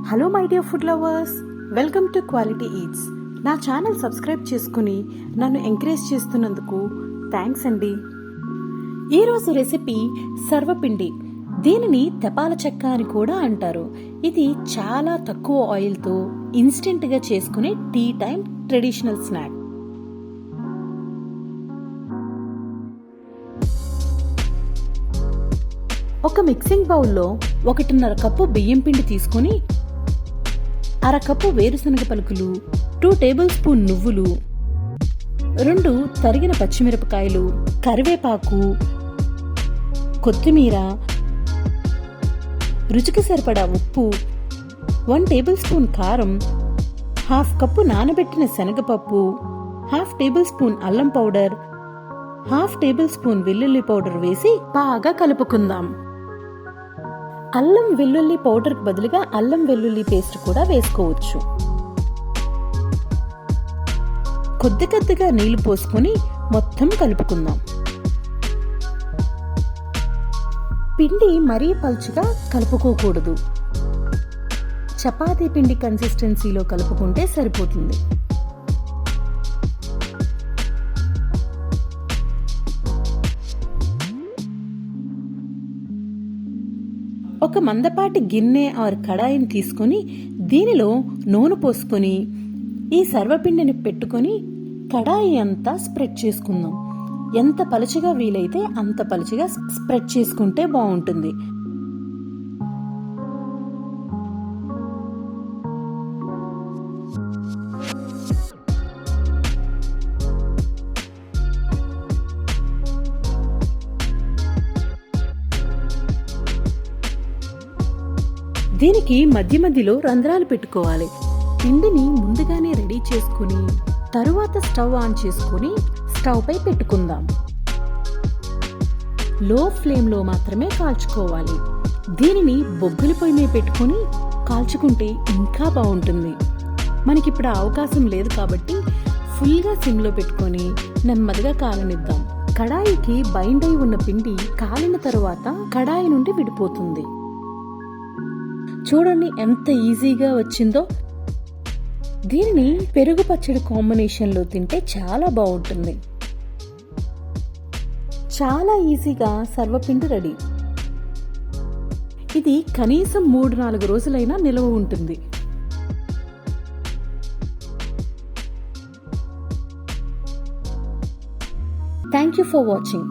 Hello my dear food lovers, welcome to quality eats. నా channel subscribe చేసుకుని నన్ను encourage చేస్తున్నందుకు థ్యాంక్స్ అండి. ఈరోజు రెసిపీ సర్వపిండి. దీనిని తెపాల చెక్క అని కూడా అంటారు. ఇది చాలా తక్కువ ఆయిల్తో ఇన్స్టెంట్గా చేసుకునే టీ టైం ట్రెడిషనల్ స్నాక్. ఒక మిక్సింగ్ బౌల్లో 1.5 కప్పు బియ్యం పిండి తీసుకుని 1/2 కప్పు వేరుశనగ పలుకులు, 2 టేబుల్ స్పూన్ నువ్వులు, 2 తరిగిన పచ్చిమిరపకాయలు, కరివేపాకు, కొత్తిమీర, రుచికి సరిపడా ఉప్పు, 1 టేబుల్ స్పూన్ కారం, 1/2 కప్పు నానబెట్టిన శనగపప్పు, 1/2 టేబుల్ స్పూన్ అల్లం పౌడర్, 1/2 టేబుల్ స్పూన్ వెల్లుల్లి పౌడర్ వేసి బాగా కలుపుకుందాం. అల్లం వెల్లుల్లి పౌడర్కి బదులుగా అల్లం వెల్లుల్లి పేస్ట్ కూడా వేసుకోవచ్చు. కొద్ది కొద్దిగా నీళ్లు పోసుకొని మొత్తం కలుపుకుందాం. పిండి మరీ పలుచగా కలుపుకోకూడదు. చపాతీ పిండి కన్సిస్టెన్సీలో కలుపుకుంటే సరిపోతుంది. ఒక మందపాటి గిన్నె ఆర్ కడాయిని తీసుకొని దీనిలో నూనె పోసుకొని ఈ సర్వపిండిని పెట్టుకొని కడాయి అంతా స్ప్రెడ్ చేసుకుందాం. ఎంత పలుచగా వీలైతే అంత పలుచగా స్ప్రెడ్ చేసుకుంటే బాగుంటుంది. దీనికి మధ్య మధ్యలో రంధ్రాలు పెట్టుకోవాలి. పిండిని ముందుగానే రెడీ చేసుకుని తరువాత స్టవ్ ఆన్ చేసుకుని స్టవ్ పై పెట్టుకుందాం. లో ఫ్లేమ్లో మాత్రమే కాల్చుకోవాలి. దీనిని బొగ్గుల పొయ్యి మీద పెట్టుకుని కాల్చుకుంటే ఇంకా బాగుంటుంది. మనకిప్పుడు అవకాశం లేదు కాబట్టి ఫుల్గా సిమ్లో పెట్టుకొని నెమ్మదిగా కాలనిద్దాం. కడాయికి బైండ్ అయి ఉన్న పిండి కాలిన తరువాత కడాయి నుండి విడిపోతుంది. చూడండి ఎంత ఈజీగా వచ్చిందో. దీనిని పెరుగు పచ్చడి కాంబినేషన్లో తింటే చాలా బాగుంటుంది. చాలా ఈజీగా సర్వపిండి రెడీ. ఇది కనీసం 3-4 రోజులైనా నిల్వ ఉంటుంది. Thank you for watching.